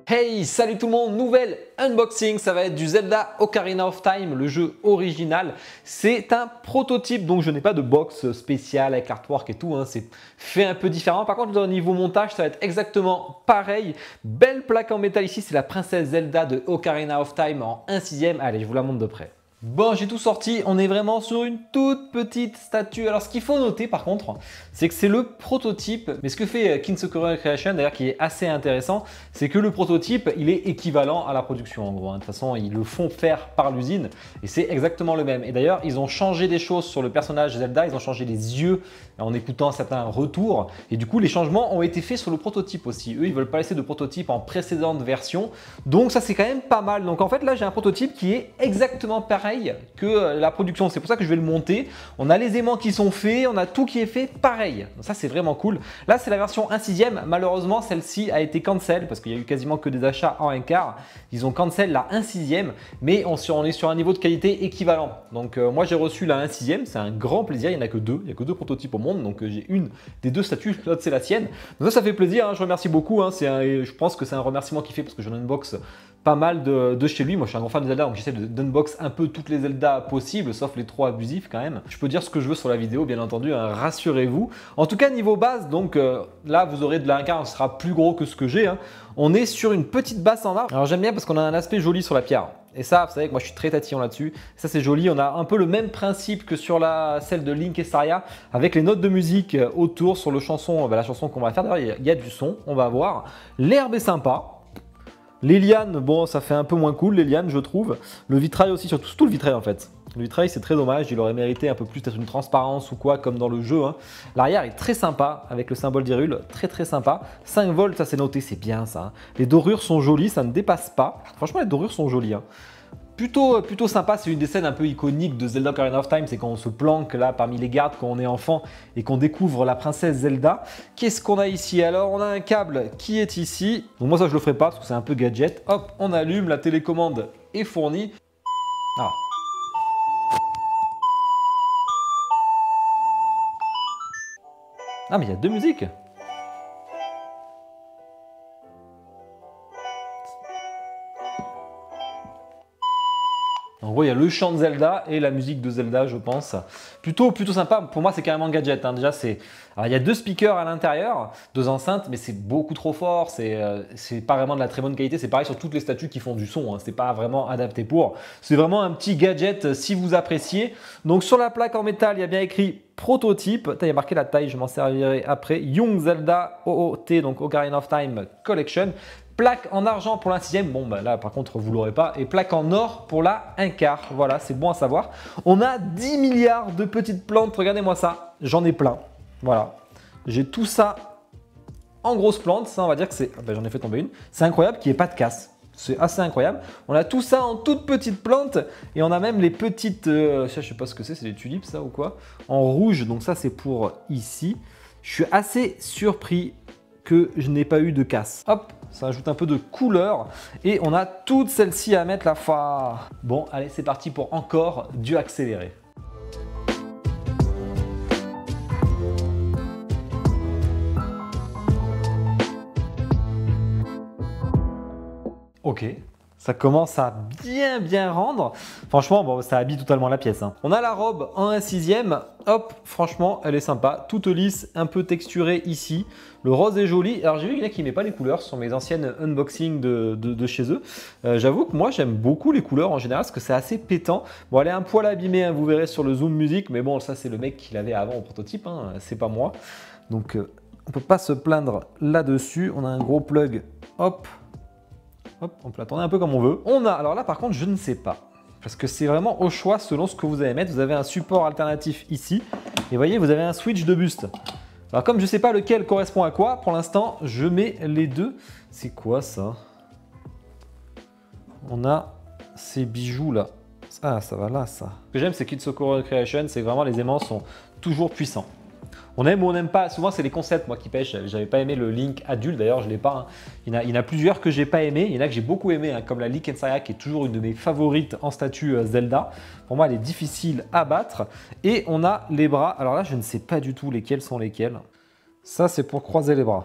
Hey, salut tout le monde, nouvelle unboxing, ça va être du Zelda Ocarina of Time, le jeu original. C'est un prototype, donc je n'ai pas de box spéciale avec l'artwork et tout, hein. C'est fait un peu différent. Par contre, au niveau montage, ça va être exactement pareil. Belle plaque en métal ici, c'est la princesse Zelda de Ocarina of Time en 1/6. Allez, je vous la montre de près. Bon, j'ai tout sorti, on est vraiment sur une toute petite statue. Alors ce qu'il faut noter par contre, c'est que c'est le prototype. Mais ce que fait Kin Sakura Creation d'ailleurs qui est assez intéressant, c'est que le prototype, il est équivalent à la production en gros. De toute façon, ils le font faire par l'usine et c'est exactement le même. Et d'ailleurs, ils ont changé des choses sur le personnage Zelda, ils ont changé les yeux en écoutant certains retours. Et du coup, les changements ont été faits sur le prototype aussi. Eux, ils veulent pas laisser de prototype en précédente version. Donc ça, c'est quand même pas mal. Donc en fait, là, j'ai un prototype qui est exactement pareil que la production. C'est pour ça que je vais le monter. On a les aimants qui sont faits, on a tout qui est fait pareil. Donc ça, c'est vraiment cool. Là, c'est la version 1/6. Malheureusement, celle-ci a été cancel parce qu'il y a eu quasiment que des achats en un quart. Ils ont cancel la 1/6, mais on est sur un niveau de qualité équivalent. Donc moi, j'ai reçu la 1/6. C'est un grand plaisir. Il n'y en a que deux. Il n'y a que deux prototypes au monde. Donc j'ai une des deux statues. L'autre, c'est la sienne. Donc ça fait plaisir. Hein. Je remercie beaucoup. Hein. Je pense que c'est un remerciement qu'il fait parce que j'en unbox pas mal de chez lui. Moi, je suis un grand fan de Zelda, donc j'essaie d'unbox un peu toutes les Zelda possibles, sauf les trop abusifs quand même. Je peux dire ce que je veux sur la vidéo, bien entendu, hein, rassurez-vous. En tout cas, niveau base, donc là, vous aurez de la 1/4, ce sera plus gros que ce que j'ai. Hein. On est sur une petite base en marbre. Alors, j'aime bien parce qu'on a un aspect joli sur la pierre. Et ça, vous savez que moi, je suis très tatillon là-dessus. Ça, c'est joli. On a un peu le même principe que sur celle de Link et Saria, avec les notes de musique autour sur la chanson qu'on va faire. D'ailleurs, il y a du son, on va voir. L'herbe est sympa. Les lianes, bon, ça fait un peu moins cool, les lianes, je trouve. Le vitrail aussi, surtout tout le vitrail en fait. Le vitrail, c'est très dommage, il aurait mérité un peu plus peut-être une transparence ou quoi, comme dans le jeu. Hein. L'arrière est très sympa, avec le symbole d'Hyrule, très sympa. 5 volts, ça c'est noté, c'est bien ça. Hein. Les dorures sont jolies, ça ne dépasse pas. Franchement, les dorures sont jolies. Hein. Plutôt sympa, c'est une des scènes un peu iconiques de Zelda Ocarina of Time, c'est quand on se planque là parmi les gardes quand on est enfant et qu'on découvre la princesse Zelda. Qu'est-ce qu'on a ici? Alors on a un câble qui est ici, donc moi ça je le ferai pas parce que c'est un peu gadget. Hop, on allume, la télécommande est fournie. Ah. Ah mais il y a deux musiques. En gros, il y a le chant de Zelda et la musique de Zelda, je pense. Plutôt sympa. Pour moi, c'est carrément gadget. Hein. Déjà, alors, il y a deux speakers à l'intérieur, deux enceintes, mais c'est beaucoup trop fort. C'est pas vraiment de la très bonne qualité. C'est pareil sur toutes les statues qui font du son. Hein. C'est pas vraiment adapté pour. C'est vraiment un petit gadget si vous appréciez. Donc, sur la plaque en métal, il y a bien écrit prototype. Il y a marqué la taille, je m'en servirai après. Young Zelda OOT, donc Ocarina of Time Collection. Plaque en argent pour la 1/6. Bon, bah là, par contre, vous ne l'aurez pas. Et plaque en or pour la 1/4. Voilà, c'est bon à savoir. On a 10 milliards de petites plantes. Regardez-moi ça. J'en ai plein. Voilà. J'ai tout ça en grosses plantes. Ça, on va dire que c'est... Ben, j'en ai fait tomber une. C'est incroyable qu'il n'y ait pas de casse. C'est assez incroyable. On a tout ça en toutes petites plantes. Et on a même les petites... je ne sais pas ce que c'est. C'est des tulipes, ça, ou quoi? En rouge. Donc ça, c'est pour ici. Je suis assez surpris que je n'ai pas eu de casse. Hop, ça ajoute un peu de couleur. Et on a toutes celles-ci à mettre la fois. Bon, allez, c'est parti pour encore du accéléré. Ok. Ça commence à bien rendre. Franchement, bon, ça habille totalement la pièce. Hein. On a la robe en 1/6. Hop, franchement, elle est sympa. Toute lisse, un peu texturée ici. Le rose est joli. Alors, j'ai vu qu'il y en a qui ne mettent pas les couleurs sur mes anciennes unboxings de chez eux. J'avoue que moi, j'aime beaucoup les couleurs en général parce que c'est assez pétant. Bon, elle est un poil abîmée, hein, vous verrez sur le zoom musique. Mais bon, ça, c'est le mec qui l'avait avant au prototype. Hein, c'est pas moi. Donc, on ne peut pas se plaindre là-dessus. On a un gros plug. Hop. Hop, on peut la tourner un peu comme on veut. On a, alors là par contre, je ne sais pas. Parce que c'est vraiment au choix selon ce que vous allez mettre. Vous avez un support alternatif ici. Et vous voyez, vous avez un switch de buste. Alors comme je ne sais pas lequel correspond à quoi, pour l'instant, je mets les deux. C'est quoi ça? On a ces bijoux là. Ah, ça va là, ça. Ce que j'aime, c'est Kin Sakura Creation. C'est vraiment les aimants sont toujours puissants. On aime ou on n'aime pas. Souvent, c'est les concepts, moi, qui pêchent. J'avais pas aimé le Link adulte, d'ailleurs, je ne l'ai pas. Hein. Il y en a plusieurs que j'ai pas aimé. Il y en a que j'ai beaucoup aimé, hein, comme la Link and Saria, qui est toujours une de mes favorites en statut Zelda. Pour moi, elle est difficile à battre. Et on a les bras. Alors là, je ne sais pas du tout lesquels sont lesquels. Ça, c'est pour croiser les bras.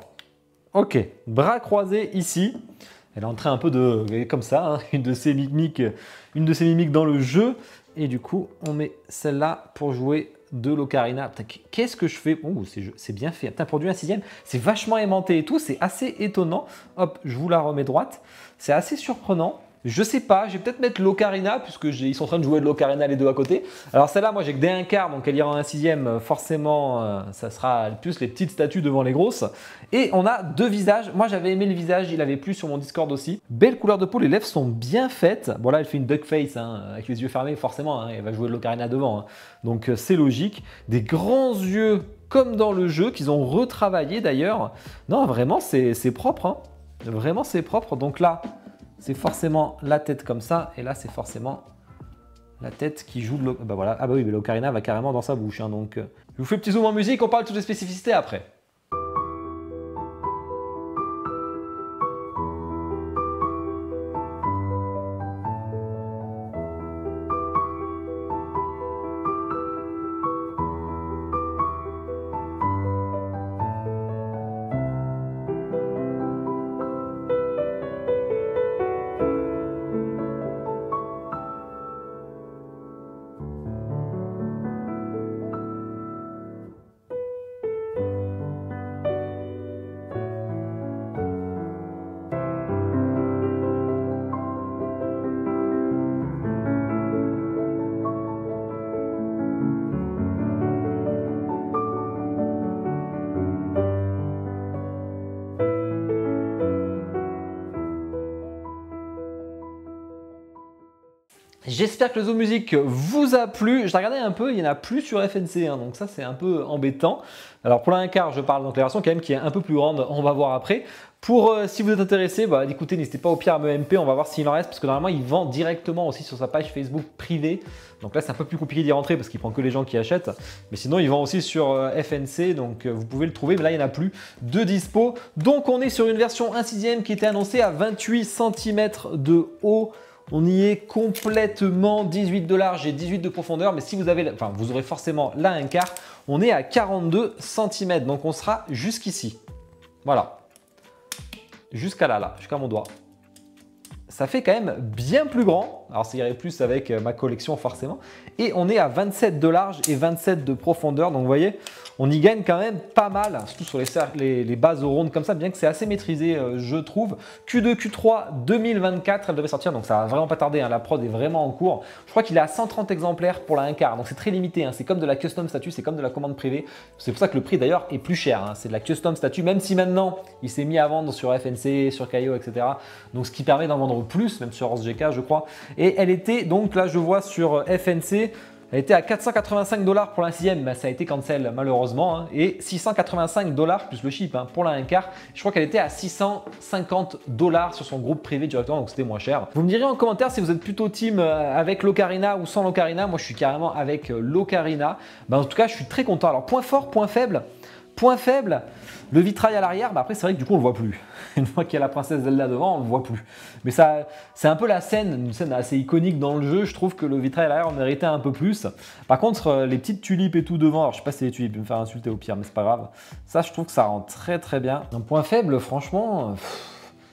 Ok, bras croisés ici. Elle est en train un peu de, comme ça, hein, une de ses mimiques dans le jeu. Et du coup, on met celle-là pour jouer de l'ocarina. Qu'est-ce que je fais? Oh, c'est bien fait. Putain, pour du 1/6, c'est vachement aimanté et tout. C'est assez étonnant. Hop, je vous la remets droite. C'est assez surprenant. Je sais pas, je vais peut-être mettre l'ocarina, puisqu'ils sont en train de jouer de l'ocarina les deux à côté. Alors celle-là, moi j'ai que des 1/4, donc elle ira en 1/6, forcément, ça sera plus les petites statues devant les grosses. Et on a deux visages. Moi j'avais aimé le visage, il avait plu sur mon Discord aussi. Belle couleur de peau, les lèvres sont bien faites. Bon là, elle fait une duck face, hein, avec les yeux fermés, forcément, hein, elle va jouer de l'ocarina devant. Hein. Donc c'est logique. Des grands yeux comme dans le jeu, qu'ils ont retravaillé d'ailleurs. Non, vraiment, c'est propre. Hein. Vraiment, c'est propre. Donc là, c'est forcément la tête comme ça, et là c'est forcément la tête qui joue de l'ocarina. Bah voilà. Ah bah oui, mais l'ocarina va carrément dans sa bouche. Hein, donc, je vous fais petit zoom en musique, on parle de toutes les spécificités après. J'espère que le zoom musique vous a plu. Je l'ai regardé un peu, il n'y en a plus sur FNC, hein, donc ça c'est un peu embêtant. Alors pour la 1/4, je parle donc la version quand même qui est un peu plus grande, on va voir après. Pour si vous êtes intéressé, bah, écoutez, n'hésitez pas au pire à me MP, on va voir s'il en reste, parce que normalement il vend directement aussi sur sa page Facebook privée. Donc là c'est un peu plus compliqué d'y rentrer parce qu'il prend que les gens qui achètent. Mais sinon il vend aussi sur FNC, donc vous pouvez le trouver, mais là il n'y en a plus de dispo. Donc on est sur une version 1/6 qui était annoncée à 28 cm de haut. On y est complètement, 18 de large et 18 de profondeur, mais si vous avez, enfin vous aurez forcément la 1/4, on est à 42 cm, donc on sera jusqu'ici. Voilà. Jusqu'à là, jusqu'à mon doigt. Ça fait quand même bien plus grand. Alors ça irait plus avec ma collection forcément. Et on est à 27 de large et 27 de profondeur. Donc vous voyez, on y gagne quand même pas mal, surtout sur les bases rondes comme ça, bien que c'est assez maîtrisé, je trouve. Q2, Q3 2024, elle devait sortir, donc ça va vraiment pas tarder. Hein. La prod est vraiment en cours. Je crois qu'il est à 130 exemplaires pour la 1/4, donc c'est très limité. Hein. C'est comme de la custom statue, c'est comme de la commande privée. C'est pour ça que le prix d'ailleurs est plus cher. Hein. C'est de la custom statue, même si maintenant il s'est mis à vendre sur FNC, sur Caio, etc. Donc ce qui permet d'en vendre plus, même sur OrsGK, je crois. Et elle était, donc là je vois sur FNC, elle était à 485 $ pour la 1/6, mais ça a été cancel malheureusement. Hein, et 685 $ plus le chip, hein, pour la 1/4. Je crois qu'elle était à 650 $ sur son groupe privé directement, donc c'était moins cher. Vous me direz en commentaire si vous êtes plutôt team avec l'ocarina ou sans l'ocarina. Moi je suis carrément avec l'ocarina. En tout cas je suis très content. Alors point fort, point faible. Point faible, le vitrail à l'arrière, après c'est vrai que du coup on le voit plus. Une fois qu'il y a la princesse Zelda devant, on le voit plus. Mais ça, c'est un peu la scène, une scène assez iconique dans le jeu. Je trouve que le vitrail à l'arrière en méritait un peu plus. Par contre, les petites tulipes et tout devant, alors je sais pas si c'est les tulipes, je vais me faire insulter au pire, mais c'est pas grave. Ça, je trouve que ça rend très très bien. Un point faible, franchement.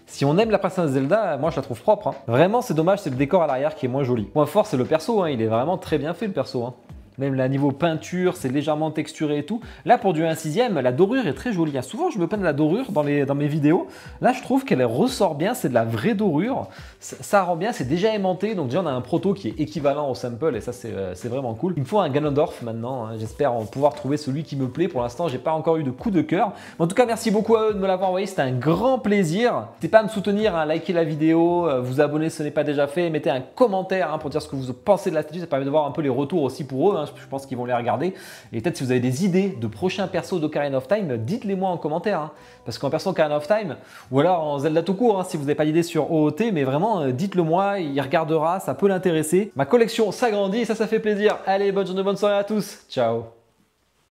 Si on aime la princesse Zelda, moi je la trouve propre. Hein. Vraiment, c'est dommage, c'est le décor à l'arrière qui est moins joli. Point fort, c'est le perso. Hein. Il est vraiment très bien fait le perso. Hein. Même là, niveau peinture, c'est légèrement texturé et tout. Là, pour du 1/6, la dorure est très jolie. Souvent, je me peins de la dorure dans mes vidéos. Là, je trouve qu'elle ressort bien. C'est de la vraie dorure. Ça rend bien. C'est déjà aimanté. Donc, déjà, on a un proto qui est équivalent au sample. Et ça, c'est vraiment cool. Il me faut un Ganondorf maintenant. Hein. J'espère pouvoir trouver celui qui me plaît. Pour l'instant, j'ai pas encore eu de coup de cœur. Mais en tout cas, merci beaucoup à eux de me l'avoir envoyé. C'était un grand plaisir. N'hésitez pas à me soutenir, à liker la vidéo, vous abonner si ce n'est pas déjà fait. Mettez un commentaire pour dire ce que vous pensez de la statue. Ça permet de voir un peu les retours aussi pour eux. Hein. Je pense qu'ils vont les regarder. Et peut-être si vous avez des idées de prochains persos d'Ocarina of Time, dites-les moi en commentaire. Hein. Parce qu'en perso Ocarina of Time, ou alors en Zelda tout court, hein, si vous n'avez pas d'idée sur OOT, mais vraiment, dites-le moi, il regardera, ça peut l'intéresser. Ma collection s'agrandit et ça fait plaisir. Allez, bonne journée, bonne soirée à tous. Ciao.